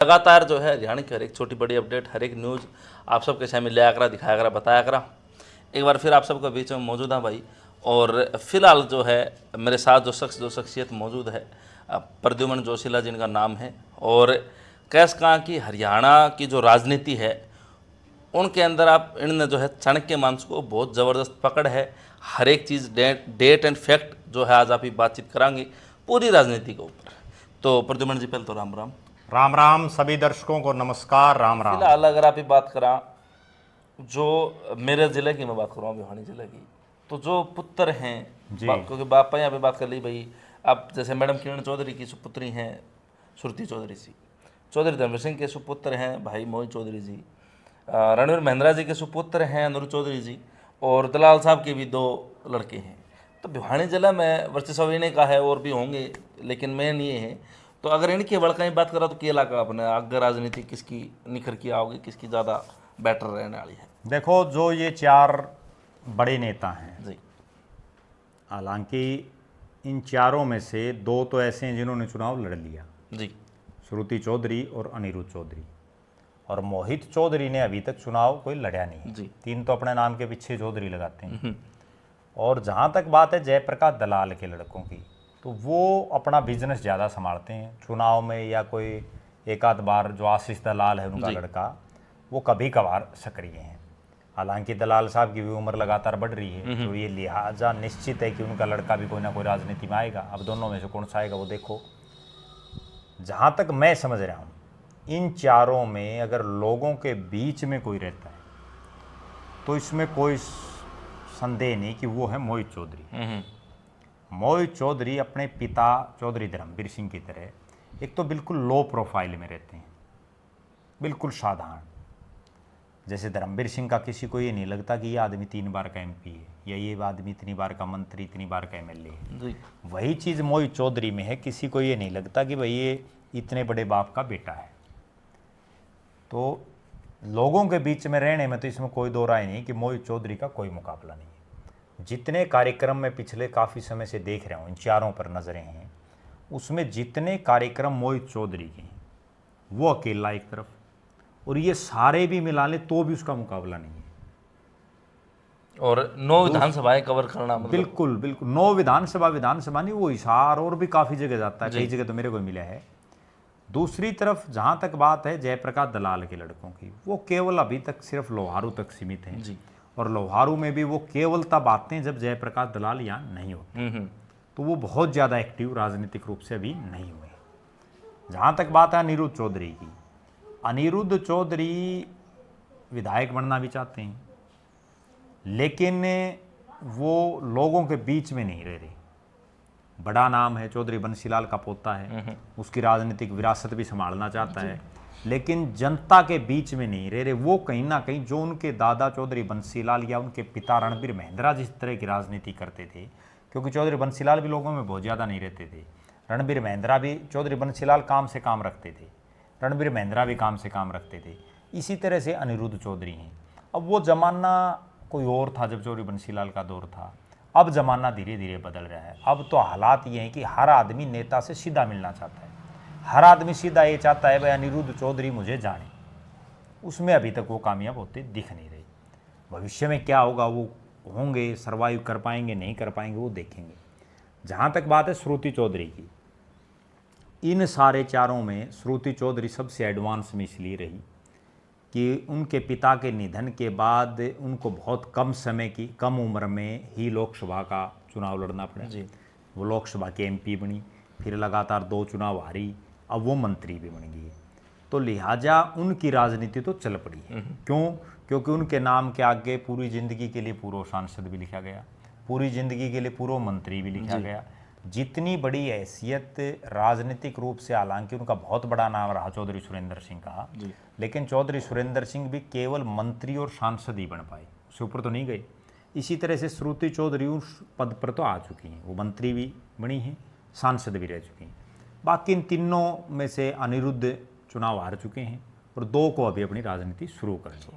लगातार जो है हरियाणा की हर एक छोटी बड़ी अपडेट, हर एक न्यूज़ आप सबके सामने ले आकर दिखाया करा, बताया करा। एक बार फिर आप सबके बीच में मौजूद है भाई। और फिलहाल जो है मेरे साथ जो शख्सियत मौजूद है, प्रद्युमन जोशीला जिनका नाम है। और कैस कहाँ की हरियाणा की जो राजनीति है उनके अंदर आप इनने जो है चाणक्य मांस को बहुत ज़बरदस्त पकड़ है। हर एक चीज़ डेट एंड फैक्ट जो है आज आप ही बातचीत करांगे पूरी राजनीति के ऊपर। तो प्रद्युमन जी पहले तो राम राम। राम राम सभी दर्शकों को नमस्कार, राम राम। फिलहाल अगर आप ही बात करा, जो मेरे ज़िले की मैं बात कर रहा हूँ, भिवानी ज़िले की, तो जो पुत्र हैं क्योंकि बापा यहाँ पे बात कर ली भाई। अब जैसे मैडम किरण चौधरी की सुपुत्री हैं श्रुति चौधरी जी, चौधरी धर्म सिंह के सुपुत्र हैं भाई मोहित चौधरी जी, रणवीर महिंद्रा जी के सुपुत्र हैं अनुर चौधरी जी, और दलाल साहब के भी 2 लड़के हैं। तो भिवानी जिला में वर्चस्व इन्हें का है, और भी होंगे लेकिन मेन ये है। तो अगर इनकी बड़का ही बात करा तो केला का अपने आगे राजनीति किसकी निखर की आओगी, किसकी ज़्यादा बेटर रहने वाली है? देखो, जो ये 4 बड़े नेता हैं जी, हालांकि इन चारों में से 2 तो ऐसे हैं जिन्होंने चुनाव लड़ लिया, जी, श्रुति चौधरी और अनिरुद्ध चौधरी। और मोहित चौधरी ने अभी तक चुनाव कोई लड़ा नहीं है। जी। 3 तो अपने नाम के पीछे चौधरी लगाते हैं। और जहाँ तक बात है जयप्रकाश दलाल के लड़कों की, तो वो अपना बिजनेस ज़्यादा संभालते हैं। चुनाव में या कोई एक आध बार जो आशीष दलाल है उनका लड़का, वो कभी कभार सक्रिय हैं। हालांकि दलाल साहब की भी उम्र लगातार बढ़ रही है, तो ये लिहाजा निश्चित है कि उनका लड़का भी कोई ना कोई राजनीति में आएगा। अब दोनों में से कौन सा आएगा वो देखो। जहाँ तक मैं समझ रहा हूँ, इन चारों में अगर लोगों के बीच में कोई रहता है तो इसमें कोई संदेह नहीं कि वो है मोहित चौधरी। मोहित चौधरी अपने पिता चौधरी धर्मवीर सिंह की तरह एक तो बिल्कुल लो प्रोफाइल में रहते हैं, बिल्कुल साधारण। जैसे धर्मवीर सिंह का किसी को ये नहीं लगता कि ये आदमी 3 बार का MP है, या ये आदमी इतनी बार का मंत्री, इतनी बार का MLA है। वही चीज़ मोहित चौधरी में है, किसी को ये नहीं लगता कि भाई ये इतने बड़े बाप का बेटा है। तो लोगों के बीच में रहने में तो इसमें कोई दो राय नहीं कि मोहित चौधरी का कोई मुकाबला नहीं है। जितने कार्यक्रम में पिछले काफ़ी समय से देख रहा हूँ, इन चारों पर नज़रें हैं, उसमें जितने कार्यक्रम मोहित चौधरी के हैं वो अकेला एक तरफ, और ये सारे भी मिला ले तो भी उसका मुकाबला नहीं है। और 9 विधानसभाएं कवर करना, मतलब बिल्कुल बिल्कुल 9 विधानसभा नहीं, वो हिसार और भी काफ़ी जगह जाता है, कई जगह तो मेरे को मिला है। दूसरी तरफ जहाँ तक बात है जयप्रकाश दलाल के लड़कों की, वो केवल अभी तक सिर्फ लोहारू तक सीमित हैं जी। और लोहारू में भी वो केवल तब आते हैं जब जयप्रकाश दलाल यहाँ नहीं होते। तो वो बहुत ज़्यादा एक्टिव राजनीतिक रूप से अभी नहीं हुए। जहाँ तक बात है अनिरुद्ध चौधरी की, अनिरुद्ध चौधरी विधायक बनना भी चाहते हैं, लेकिन वो लोगों के बीच में नहीं रह रहे। बड़ा नाम है, चौधरी बंसीलाल का पोता है, उसकी राजनीतिक विरासत भी संभालना चाहता है, लेकिन जनता के बीच में नहीं रह रहे। वो कहीं ना कहीं जो उनके दादा चौधरी बंसीलाल या उनके पिता रणवीर महिंद्रा जिस तरह की राजनीति करते थे, क्योंकि चौधरी बंसीलाल भी लोगों में बहुत ज़्यादा नहीं रहते थे, रणवीर महिंद्रा भी, चौधरी बंसीलाल काम से काम रखते थे, रणवीर महिंद्रा भी काम से काम रखते थे, इसी तरह से अनिरुद्ध चौधरी हैं। अब वो ज़माना कोई और था जब चौधरी बंसीलाल का दौर था, अब ज़माना धीरे धीरे बदल रहा है। अब तो हालात ये हैं कि हर आदमी नेता से सीधा मिलना चाहता है, हर आदमी सीधा ये चाहता है भाई अनिरुद्ध चौधरी मुझे जाने। उसमें अभी तक वो कामयाब होते दिख नहीं रही। भविष्य में क्या होगा, वो होंगे, सर्वाइव कर पाएंगे नहीं कर पाएंगे वो देखेंगे। जहाँ तक बात है श्रुति चौधरी की, इन सारे चारों में श्रुति चौधरी सबसे एडवांस में इसलिए रही कि उनके पिता के निधन के बाद उनको बहुत कम समय की, कम उम्र में ही लोकसभा का चुनाव लड़ना पड़ा जी। वो लोकसभा के MP बनी, फिर लगातार 2 चुनाव हारी, अब वो मंत्री भी बन गई। तो लिहाजा उनकी राजनीति तो चल पड़ी है। क्यों? क्योंकि उनके नाम के आगे पूरी ज़िंदगी के लिए पूर्व सांसद भी लिखा गया, पूरी ज़िंदगी के लिए पूर्व मंत्री भी लिखा गया। जितनी बड़ी हैसियत राजनीतिक रूप से, हालांकि उनका बहुत बड़ा नाम रहा चौधरी सुरेंद्र सिंह का, लेकिन चौधरी सुरेंद्र सिंह भी केवल मंत्री और सांसद ही बन पाए, उससे ऊपर तो नहीं गए। इसी तरह से श्रुति चौधरी उस पद पर तो आ चुकी हैं, वो मंत्री भी बनी हैं, सांसद भी रह चुकी हैं। बाकी इन तीनों में से अनिरुद्ध चुनाव हार चुके हैं और 2 को अभी अपनी राजनीति शुरू करेंगे।